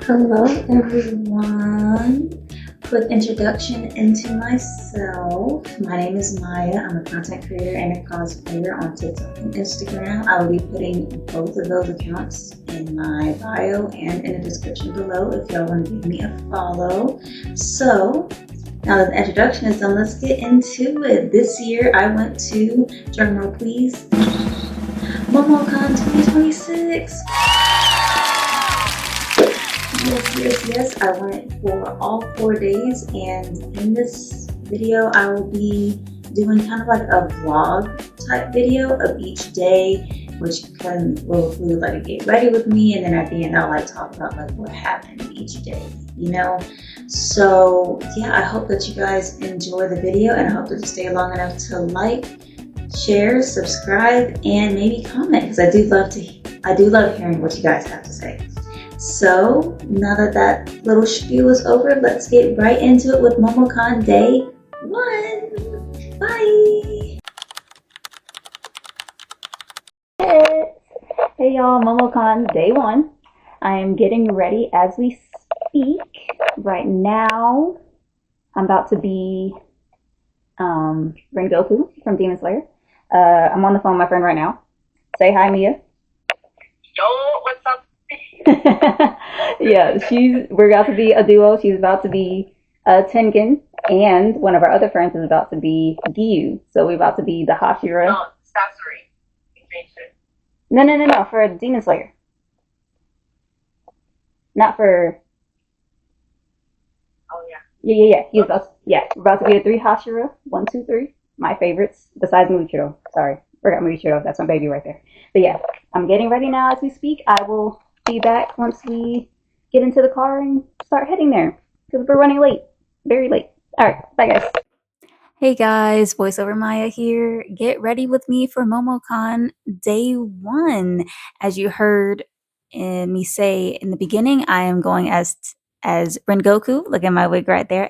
Hello, everyone. Quick introduction into myself. My name is Maya. I'm a content creator and a cosplayer on TikTok and Instagram. I will be putting both of those accounts in my bio and in the description below if y'all want to give me a follow. So, now that the introduction is done, let's get into it. This year I went to, drumroll please, MomoCon 2026. Yes, I went for all 4 days, and in this video, I will be doing kind of like a vlog type video of each day, which will include like a get ready with me, and then at the end, I'll like talk about like what happened each day, you know? So yeah, I hope that you guys enjoy the video, and I hope that you stay long enough to like, share, subscribe, and maybe comment, because I do love hearing what you guys have to say. So now that that little spiel is over, let's get right into it with MomoCon Day 1. Bye! Hey y'all, MomoCon Day 1. I am getting ready as we speak. Right now, I'm about to be Rengoku from Demon Slayer. I'm on the phone with my friend right now. Say hi, Mia. Yo, what's up? Yeah, we're about to be a duo. She's about to be Tengen, and one of our other friends is about to be Gyu. So we're about to be the Hashira. No, Sasori. You changed it. No, for Demon Slayer. Not for. Oh yeah. Yeah. We're about to be a 3 Hashira. 1, 2, 3. My favorites, besides Muichiro. Sorry, forgot Muichiro. That's my baby right there. But yeah, I'm getting ready now as we speak. I will be back once we get into the car and start heading there, because we're running late, very late. All right, bye guys. Hey guys, voiceover Maya here. Get ready with me for MomoCon Day 1. As you heard me say in the beginning, I am going as Rengoku. Look at my wig right there.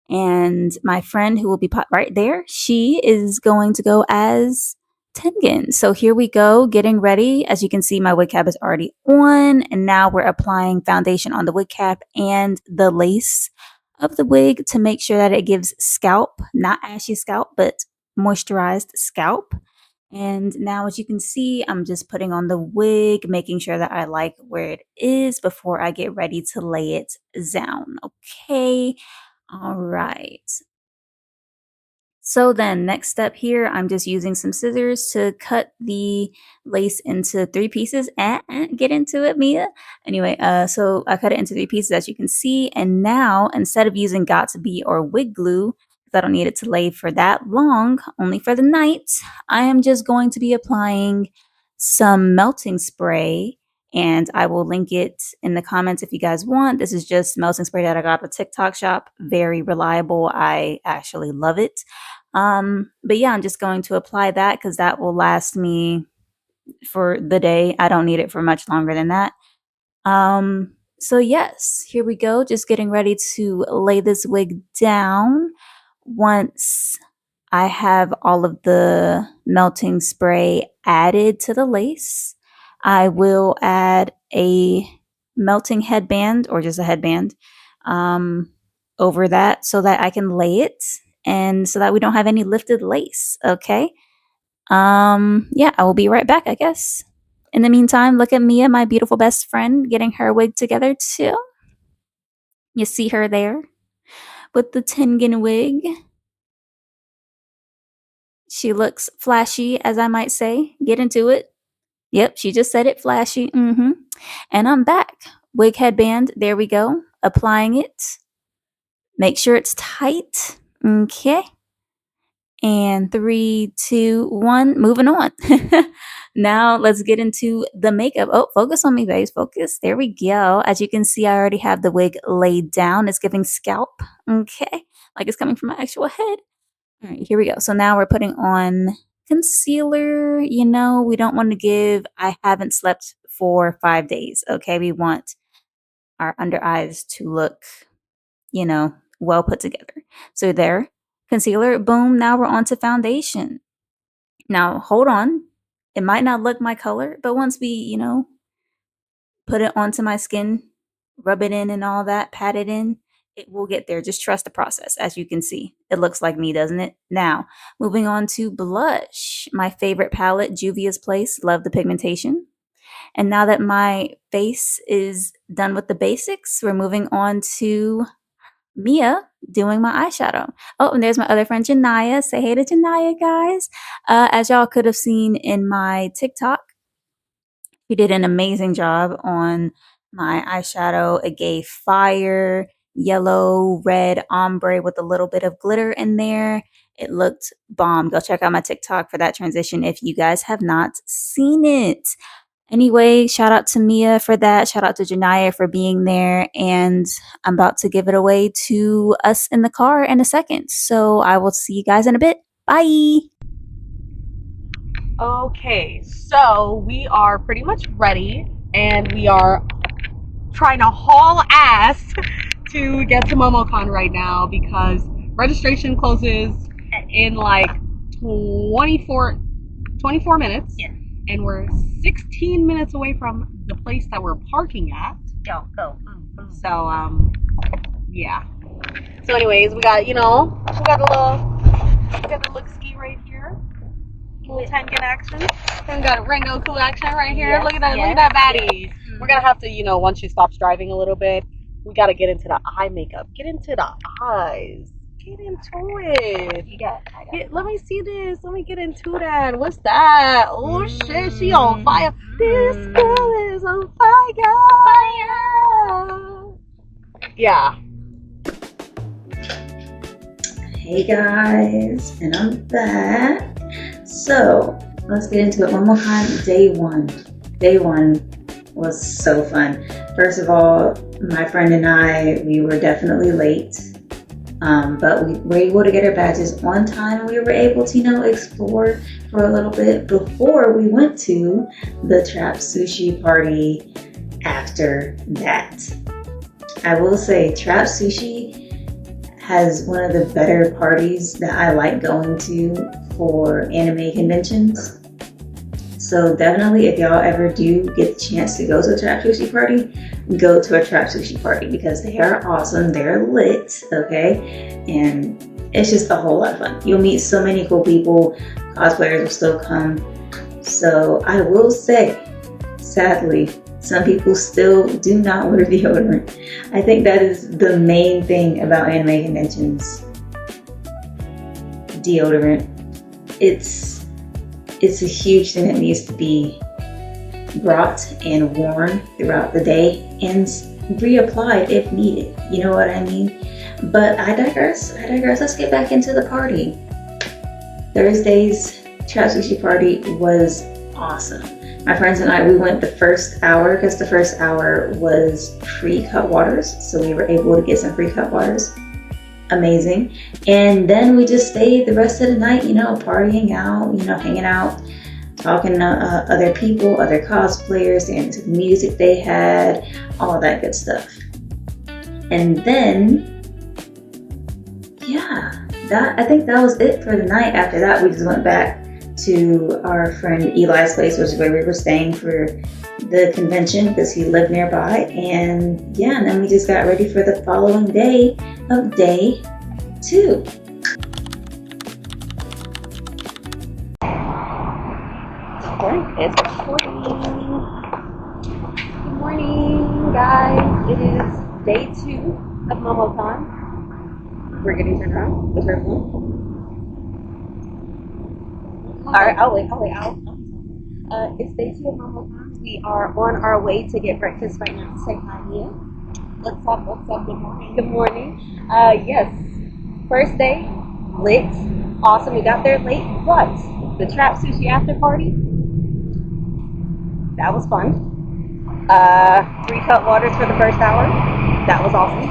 And my friend who will be right there, she is going to go as Tengen. So here we go, getting ready. As you can see, my wig cap is already on, and now we're applying foundation on the wig cap and the lace of the wig to make sure that it gives scalp, not ashy scalp, but moisturized scalp. And now, as you can see, I'm just putting on the wig, making sure that I like where it is before I get ready to lay it down. Okay. All right. So then next step here, I'm just using some scissors to cut the lace into 3 pieces. Get into it, Mia. Anyway, so I cut it into 3 pieces as you can see. And now instead of using Got2b or wig glue, because I don't need it to lay for that long, only for the night, I am just going to be applying some melting spray, and I will link it in the comments if you guys want. This is just melting spray that I got at a TikTok shop. Very reliable. I actually love it. But yeah, I'm just going to apply that because that will last me for the day. I don't need it for much longer than that. So yes, here we go. Just getting ready to lay this wig down. Once I have all of the melting spray added to the lace, I will add a melting headband, or just a headband, over that so that I can lay it, and so that we don't have any lifted lace. Okay. Yeah, I will be right back, I guess. In the meantime, look at Mia, my beautiful best friend, getting her wig together too. You see her there with the Tengen wig. She looks flashy, as I might say. Get into it. Yep, she just said it, flashy. And I'm back. Wig headband, there we go. Applying it. Make sure it's tight. Okay. And 3, 2, 1, moving on. Now let's get into the makeup. Oh, focus on me, babes. Focus. There we go. As you can see, I already have the wig laid down. It's giving scalp. Okay. Like it's coming from my actual head. All right, here we go. So now we're putting on concealer. You know, we don't want to give, I haven't slept for 5 days. Okay. We want our under eyes to look, you know, well put together. So there, concealer, boom. Now we're on to foundation. Now, hold on. It might not look my color, but once we, put it onto my skin, rub it in and all that, pat it in, it will get there. Just trust the process. As you can see, it looks like me, doesn't it? Now, moving on to blush. My favorite palette, Juvia's Place. Love the pigmentation. And now that my face is done with the basics, we're moving on to Mia doing my eyeshadow. Oh, and there's my other friend Janaya. Say hey to Janaya, guys. As y'all could have seen in my TikTok, she did an amazing job on my eyeshadow. It gave fire, yellow, red ombre with a little bit of glitter in there. It looked bomb. Go check out my TikTok for that transition if you guys have not seen it. Anyway, shout out to Mia for that. Shout out to Janaya for being there. And I'm about to give it away to us in the car in a second. So I will see you guys in a bit. Bye. Okay, so we are pretty much ready and we are trying to haul ass to get to MomoCon right now because registration closes in like 24 minutes. Yeah. And we're 16 minutes away from the place that we're parking at. Go. So, yeah. So anyways, we got the look ski right here. Little Tengen action. Then we got Rango cool action right here. Yes, look at that baddie. We're gonna have to, once she stops driving a little bit, we gotta get into the eye makeup. Get into the eyes. Get into it. You got it. Let me see this. Let me get into that. What's that? Oh shit, she on fire. This girl is on fire. Yeah. Hey guys, and I'm back. So let's get into it. MomoCon day one. Day one was so fun. First of all, my friend and we were definitely late. But we were able to get our badges on time and we were able to, explore for a little bit before we went to the trap sushi party after that. I will say trap sushi has one of the better parties that I like going to for anime conventions. So definitely if y'all ever do get the chance to go to a trap sushi party, go to a trap sushi party because they are awesome, they're lit, okay? And it's just a whole lot of fun. You'll meet so many cool people, cosplayers will still come. So I will say, sadly, some people still do not wear deodorant. I think that is the main thing about anime conventions. Deodorant. It's a huge thing that needs to be brought and worn throughout the day and reapplied if needed. You know what I mean? But I digress. Let's get back into the party. Thursday's trap sushi party was awesome. My friends and we went the first hour because the first hour was free cut waters. So we were able to get some free cut waters. Amazing. And then we just stayed the rest of the night, partying out, hanging out, talking to other people, other cosplayers, and to the music they had, all that good stuff. And then, I think that was it for the night. After that, we just went back to our friend Eli's place, which is where we were staying for the convention because he lived nearby. And and then we just got ready for the following day of day 2. It's recording. Good morning, guys. It is day 2 of MomoCon. We're getting turned around. The turn one. Alright, I'll wait. It's day 2 of MomoCon. We are on our way to get breakfast right now. Say hi, Mia. What's up? Good morning. Good morning. Yes. First day, lit. Awesome. We got there late, but the trap sushi after party, that was fun. 3 cut waters for the first hour. That was awesome.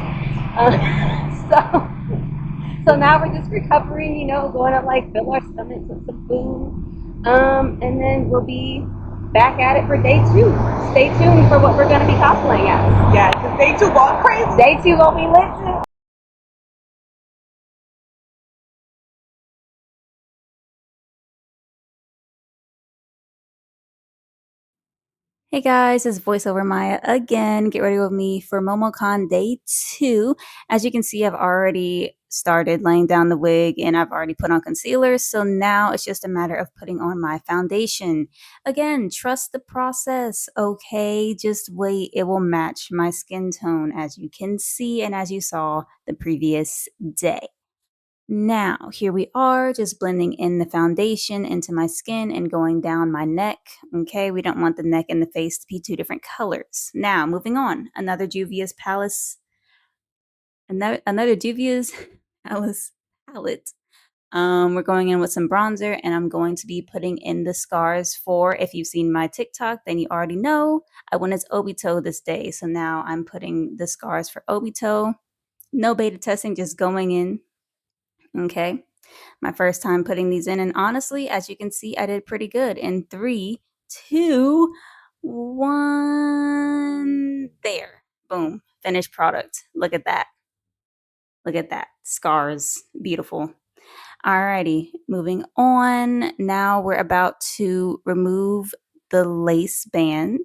So now we're just recovering, going to fill our stomachs with some food. And then we'll be back at it for day 2. Stay tuned for what we're going to be cosplaying as. Yeah, because day 2 going crazy. Day 2 gonna be lit too. Hey guys, it's voiceover Maya again. Get ready with me for MomoCon Day 2. As you can see, I've already started laying down the wig and I've already put on concealer. So now it's just a matter of putting on my foundation. Again, trust the process, okay? Just wait. It will match my skin tone as you can see and as you saw the previous day. Now, here we are, just blending in the foundation into my skin and going down my neck. Okay, we don't want the neck and the face to be two different colors. Now, moving on, another Juvia's Palace, another Juvia's Palace palette. We're going in with some bronzer, and I'm going to be putting in the scars for, if you've seen my TikTok, then you already know, I went as Obito this day. So now I'm putting the scars for Obito. No beta testing, just going in. Okay. My first time putting these in, and honestly, as you can see, I did pretty good in 3, 2, 1. There, boom, finished product. Look at that. Look at that. Scars. Beautiful. Alrighty, moving on. Now we're about to remove the lace band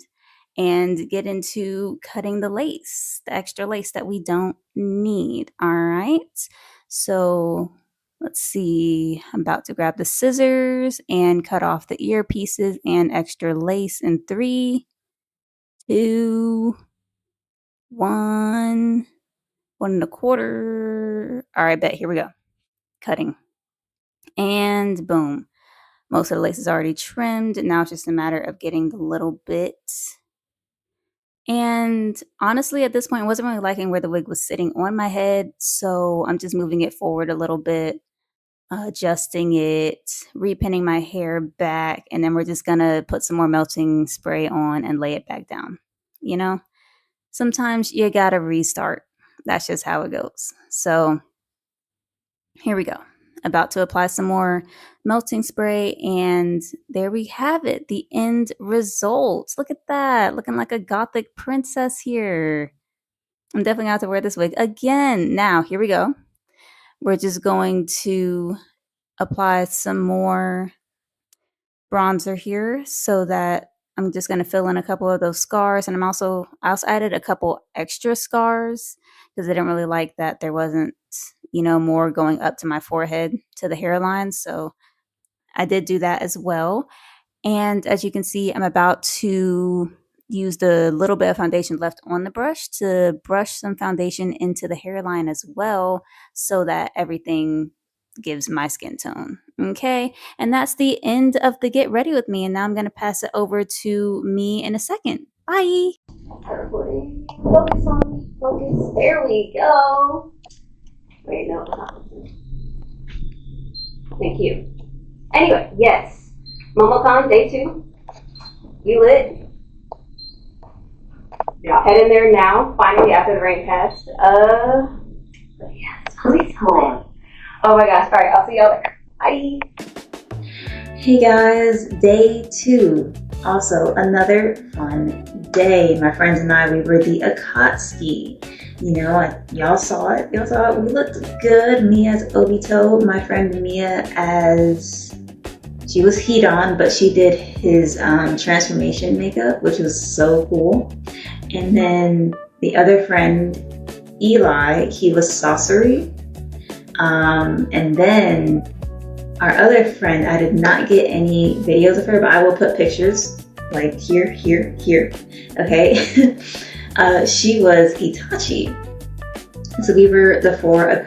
and get into cutting the lace, the extra lace that we don't need. All right. So let's see. I'm about to grab the scissors and cut off the earpieces and extra lace in 3, 2, 1, 1 1/4. All right, bet. Here we go. Cutting. And boom. Most of the lace is already trimmed. Now it's just a matter of getting the little bit. And honestly, at this point, I wasn't really liking where the wig was sitting on my head. So I'm just moving it forward a little bit, adjusting it, repinning my hair back. And then we're just going to put some more melting spray on and lay it back down. You know, sometimes you got to restart. That's just how it goes. So here we go. About to apply some more melting spray, and there we have it, the end results. Look at that, looking like a gothic princess here. I'm definitely gonna have to wear this wig again. Now, here we go. We're just going to apply some more bronzer here so that I'm just going to fill in a couple of those scars. And I also added a couple extra scars because I didn't really like that there wasn't, more going up to my forehead to the hairline. So I did do that as well. And as you can see, I'm about to use the little bit of foundation left on the brush to brush some foundation into the hairline as well so that everything gives my skin tone. Okay. And that's the end of the get ready with me. And now I'm going to pass it over to me in a second. Bye. Perfect. Focus on me. Focus. There we go. Wait, no, not. Thank you. Anyway, yes. MomoCon Day 2. You lit? Yeah. Head in there now, finally, after the rain passed. But yeah, it's really fun. Oh my gosh. Alright, I'll see y'all there. Bye. Hey guys, day 2. Also, another fun day. My friends and I, we were the Akatsuki. Y'all saw it. We looked good. Me as Obito, my friend Mia as, she was Hidan, but she did his transformation makeup, which was so cool. And then the other friend, Eli, he was Sasori. And then our other friend, I did not get any videos of her, but I will put pictures like here. Okay. She was Itachi. So we were four of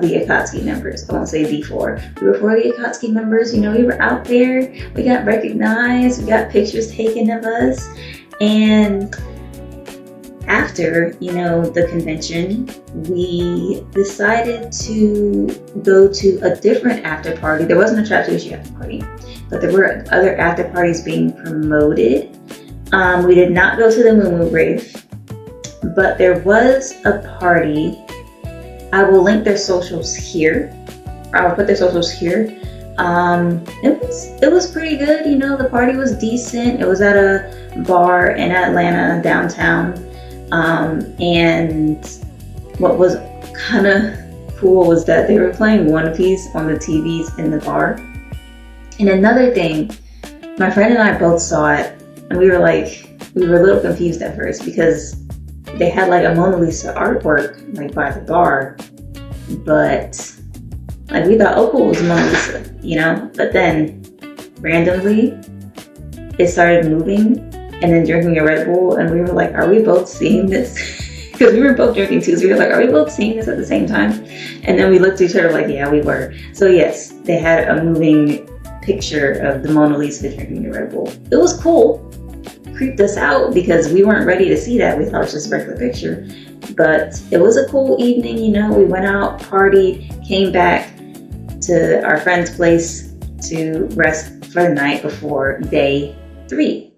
the Akatsuki members. I won't say the 4. We were 4 of the Akatsuki members. We were out there. We got recognized. We got pictures taken of us. And after, the convention, we decided to go to a different after party. There wasn't a Trap Sushi after party, but there were other after parties being promoted. We did not go to the Moo Rave, but there was a party. I will link their socials here. I will put their socials here. It was pretty good. The party was decent. It was at a bar in Atlanta, downtown. And what was kind of cool was that they were playing One Piece on the TVs in the bar. And another thing, my friend and I both saw it And we were a little confused at first because they had like a Mona Lisa artwork like by the bar, but like we thought, oh cool, it was Mona Lisa, you know? But then randomly it started moving and then drinking a Red Bull, and we were like, are we both seeing this? Because we were both drinking too, so we were like, are we both seeing this at the same time? And then we looked at each other like, yeah, we were. So yes, they had a moving picture of the Mona Lisa drinking the Red Bull. It was cool. Creeped us out because we weren't ready to see that. We thought it was just a regular picture. But it was a cool evening, you know. We went out, partied, came back to our friend's place to rest for the night before day 3.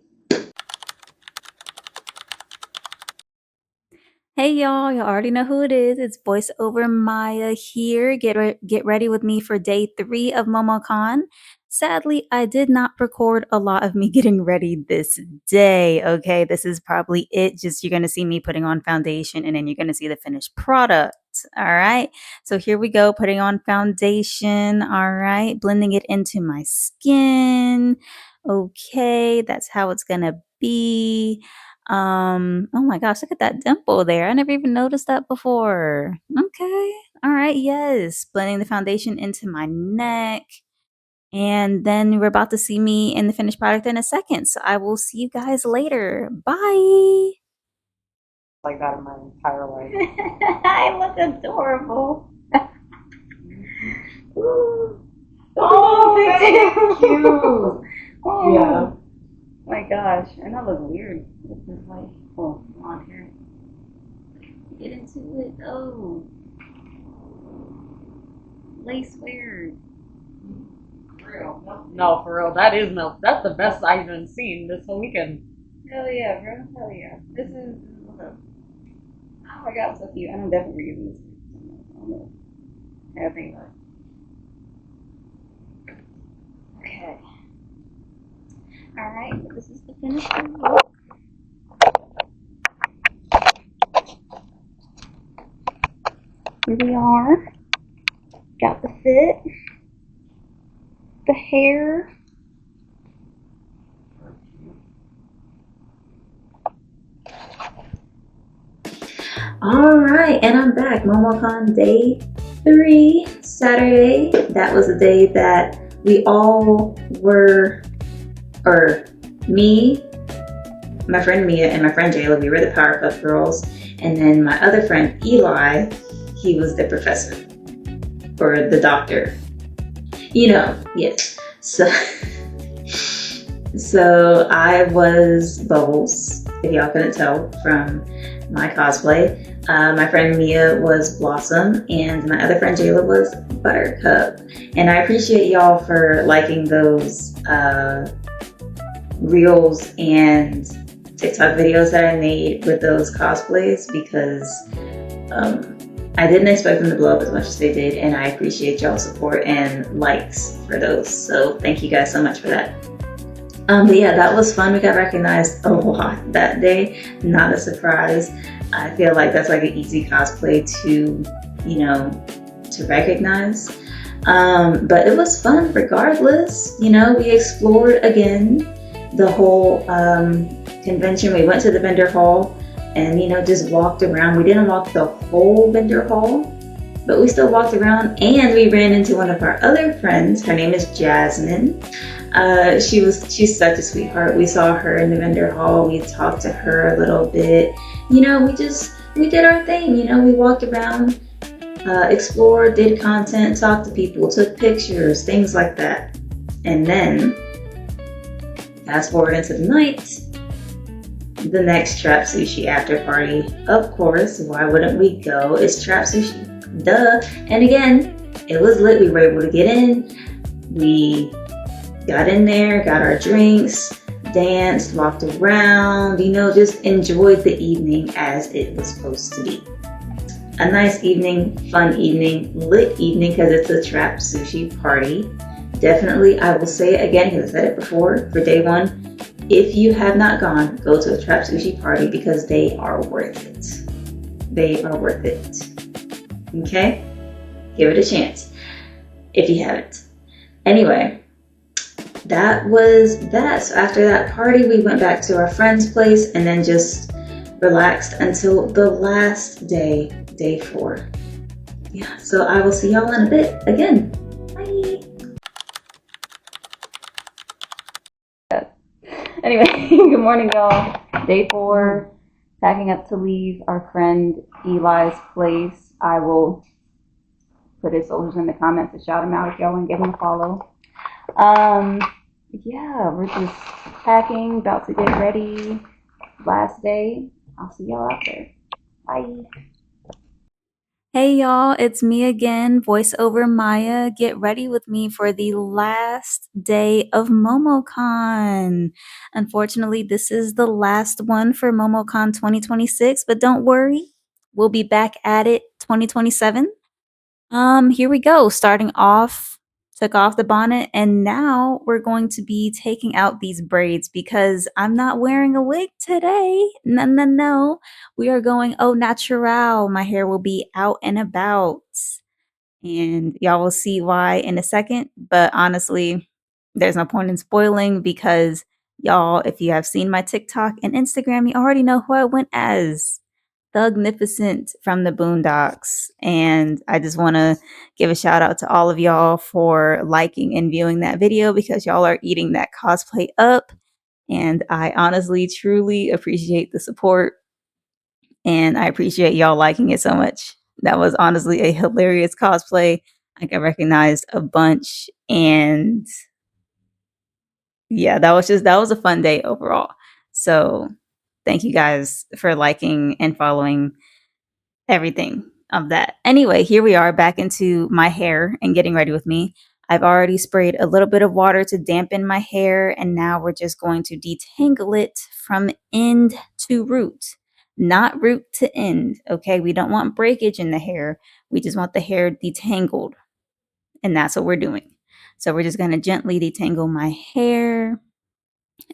Hey y'all already know who it is. It's voiceover Maya here. Get ready with me for day 3 of MomoCon. Sadly, I did not record a lot of me getting ready this day. Okay, this is probably it. Just you're gonna see me putting on foundation, and then you're gonna see the finished product. All right. So here we go, putting on foundation. All right, blending it into my skin. Okay, that's how it's gonna be. Oh my gosh, look at that dimple there. I never even noticed that before. Okay. All right. Yes. Blending the foundation into my neck. And then we're about to see me in the finished product in a second. So I will see you guys later. Bye. Like that in my entire life. I look adorable. Ooh. Oh, thank you. Oh Yeah. my gosh, and I look weird with this like blonde hair. Get into it. Oh, lace weird. No, for real. That's the best I've even seen this whole weekend. Hell yeah, bro. Hell yeah. This is. Oh my god, I'm so cute. And I'm definitely using this. I don't know. I gotta think about it. Okay. Alright, this is the finished look. Here we are. Got the fit. The hair. All right, and I'm back. MomoCon day 3, Saturday. That was the day that we all were, or me, my friend Mia, and my friend Jayla, we were the Powerpuff Girls. And then my other friend Eli, he was the professor, or the doctor. You know, yes. So I was Bubbles, if y'all couldn't tell from my cosplay. My friend Mia was Blossom, and my other friend Jayla was Buttercup. And I appreciate y'all for liking those reels and TikTok videos that I made with those cosplays, because I didn't expect them to blow up as much as they did, and I appreciate y'all's support and likes for those. So thank you guys so much for that. But yeah, that was fun. We got recognized a lot that day. Not a surprise. I feel like that's like an easy cosplay to, you know, to recognize. But it was fun regardless. You know, we explored again the whole convention. We went to the vendor hall and, you know, just walked around. We didn't walk the whole vendor hall, but we still walked around, and we ran into one of our other friends. Her name is Jasmine. She's such a sweetheart. We saw her in the vendor hall. We talked to her a little bit. You know, we did our thing. You know, we walked around, explored, did content, talked to people, took pictures, things like that. And then, fast forward into the night, the next Trap Sushi after party. Of course, why wouldn't we go? It's Trap Sushi. Duh. And again, it was lit. We were able to get in. We got in there, got our drinks, danced, walked around, you know, just enjoyed the evening as it was supposed to be. A nice evening, fun evening, lit evening, because it's a Trap Sushi party. Definitely, I will say it again, because I said it before, for day 1, if you have not gone, go to a Trap Sushi party, because they are worth it. They are worth it. Okay? Give it a chance if you haven't. Anyway, that was that. So after that party, we went back to our friend's place and then just relaxed until the last day, day 4. Yeah, so I will see y'all in a bit again. Bye. Anyway, good morning, y'all. Day 4, packing up to leave our friend Eli's place. I will put his socials in the comments and shout him out if y'all want to give him a follow. Yeah, we're just packing, about to get ready. Last day. I'll see y'all out there. Bye. Hey y'all, it's me again, voiceover Maya. Get ready with me for the last day of MomoCon. Unfortunately, this is the last one for MomoCon 2026, but don't worry, we'll be back at it 2027. Here we go. Starting off, took off the bonnet, and now we're going to be taking out these braids because I'm not wearing a wig today. No, no, no. We are going au natural. My hair will be out and about. And y'all will see why in a second. But honestly, there's no point in spoiling because y'all, if you have seen my TikTok and Instagram, you already know who I went as. Thugnificent from the Boondocks. And I just want to give a shout out to all of y'all for liking and viewing that video because y'all are eating that cosplay up. And I honestly, truly appreciate the support. And I appreciate y'all liking it so much. That was honestly a hilarious cosplay. Like I recognized a bunch. And yeah, that was a fun day overall. So thank you guys for liking and following everything of that. Anyway, here we are back into my hair and getting ready with me. I've already sprayed a little bit of water to dampen my hair, and now we're just going to detangle it from end to root, not root to end. Okay, we don't want breakage in the hair, we just want the hair detangled, and that's what we're doing. So we're just going to gently detangle my hair.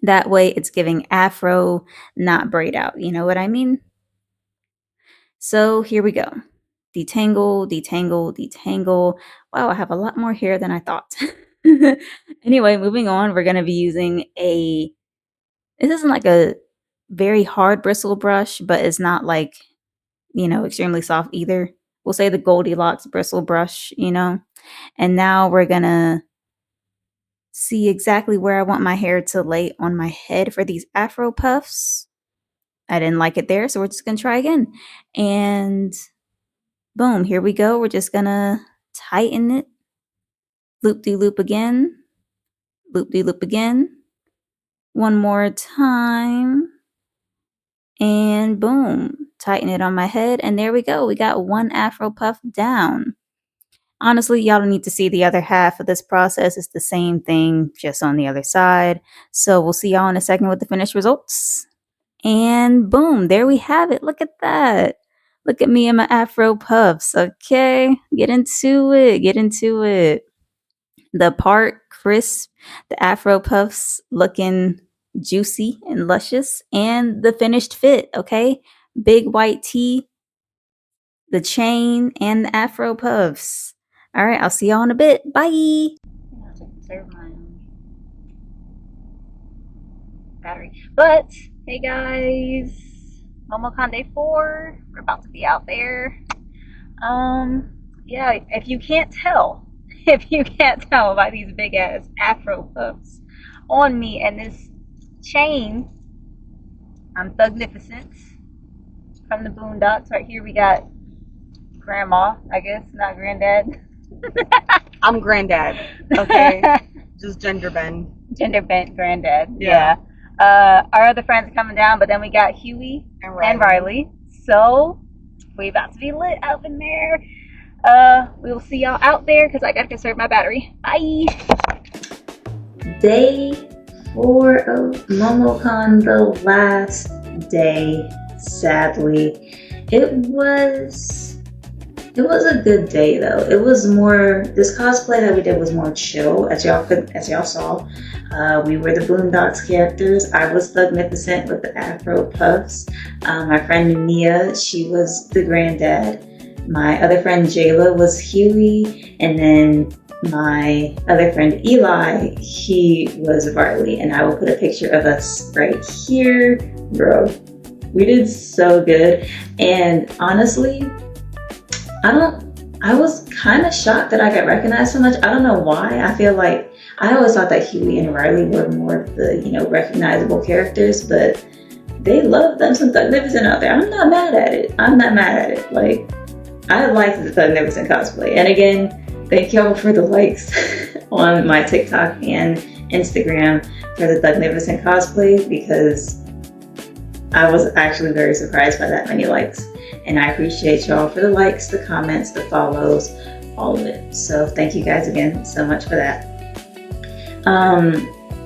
That way it's giving afro, not braid out. You know what I mean? So here we go. Detangle, detangle, detangle. Wow, I have a lot more hair than I thought. Anyway, moving on, we're going to be using this isn't like a very hard bristle brush, but it's not like, extremely soft either. We'll say the Goldilocks bristle brush, And now we're going to see exactly where I want my hair to lay on my head for these afro puffs. I didn't like it there, so we're just going to try again. And boom, here we go. We're just gonna tighten it. Loop-de-loop again. Loop-de-loop again. One more time. And boom, tighten it on my head. And there we go. We got one afro puff down. Honestly, y'all don't need to see the other half of this process. It's the same thing, just on the other side. So we'll see y'all in a second with the finished results. And boom, there we have it. Look at that. Look at me and my afro puffs. Okay, get into it. Get into it. The part crisp, the afro puffs looking juicy and luscious, and the finished fit. Okay, big white tee, the chain, and the afro puffs. All right, I'll see y'all in a bit. Bye. I'll just conserve my battery. But hey guys, MomoCon Day 4. We're about to be out there. Yeah, if you can't tell by these big ass afro puffs on me and this chain, I'm Thugnificent from the Boondocks. Right here we got Grandma, I guess, not Granddad. I'm Granddad. Okay, just gender bend. Gender bent Granddad. Yeah. Our other friends are coming down, but then we got Huey and Riley. So we about to be lit up in there. We will see y'all out there because I gotta conserve my battery. Bye. Day 4 of MomoCon, the last day. Sadly, it was a good day though. It was more, this cosplay that we did was more chill, as y'all saw. We were the Boondocks characters. I was Thugnificent with the afro puffs. My friend Mia, she was the Granddad. My other friend Jayla was Huey, and then my other friend Eli, he was Varley, and I will put a picture of us right here. Bro, we did so good. And honestly, I was kind of shocked that I got recognized so much. I don't know why. I feel like I always thought that Huey and Riley were more of the, recognizable characters, but they love them some Thugnificent out there. I'm not mad at it. Like, I like the Thugnificent cosplay. And again, thank y'all for the likes on my TikTok and Instagram for the Thugnificent cosplay, because I was actually very surprised by that many likes. And I appreciate y'all for the likes, the comments, the follows, all of it. So thank you guys again so much for that.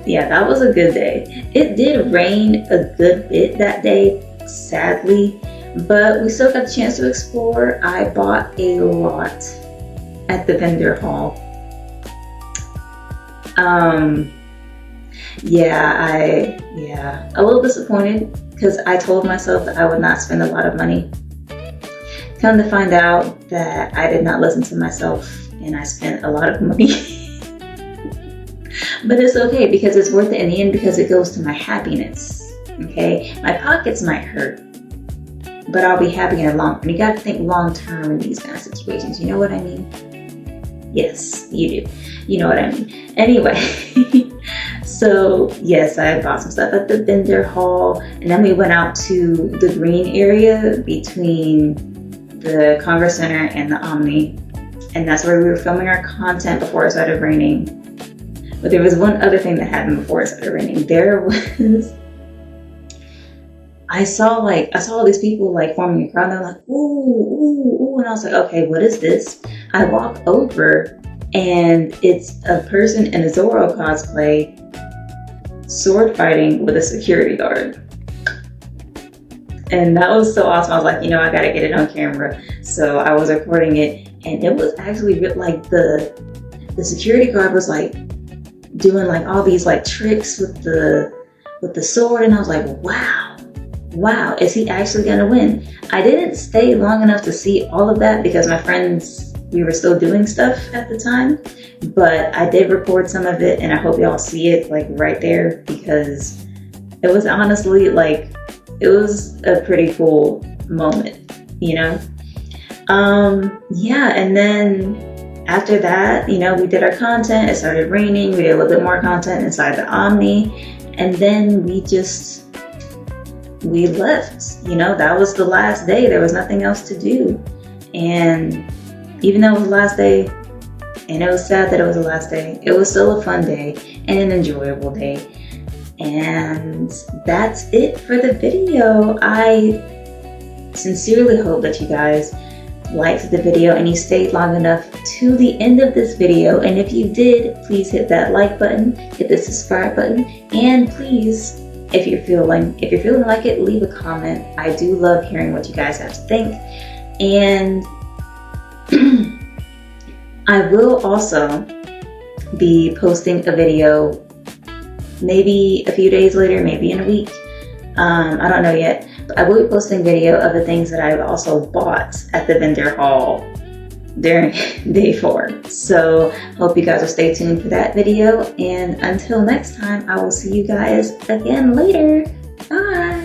Yeah, that was a good day. It did rain a good bit that day, sadly, but we still got the chance to explore. I bought a lot at the vendor hall. A little disappointed because I told myself that I would not spend a lot of money. Come to find out that I did not listen to myself and I spent a lot of money. But it's okay because it's worth it in the end, because it goes to my happiness. Okay? My pockets might hurt, but I'll be happy in the long run. You gotta think long term in these kind of situations. You know what I mean? Yes, you do. You know what I mean. Anyway, so yes, I bought some stuff at the vendor hall, and then we went out to the green area between the Congress Center and the Omni, and that's where we were filming our content before it started raining. But there was one other thing that happened before it started raining. I saw all these people like forming a crowd, and they're like, ooh, ooh, ooh, and I was like, okay, what is this? I walk over, and it's a person in a Zoro cosplay sword fighting with a security guard. And that was so awesome. I was like, I gotta get it on camera. So I was recording it, and it was actually like the security guard was like doing like all these like tricks with the sword, and I was like, wow, is he actually gonna win? I didn't stay long enough to see all of that because my friends, we were still doing stuff at the time, but I did record some of it, and I hope y'all see it like right there, because it was honestly like, it was a pretty cool moment, and then after that, we did our content. It started raining. We did a little bit more content inside the Omni. And then we left. That was the last day. There was nothing else to do. And even though it was the last day, and it was sad that it was the last day, it was still a fun day and an enjoyable day. And that's it for the video. I sincerely hope that you guys liked the video and you stayed long enough to the end of this video. And if you did, please hit that like button, hit the subscribe button, and please, if you're feeling like it, leave a comment. I do love hearing what you guys have to think. And I will also be posting a video maybe a few days later, maybe in a week. I don't know yet, but I will be posting video of the things that I've also bought at the vendor hall during day 4. So hope you guys will stay tuned for that video. And until next time, I will see you guys again later. Bye.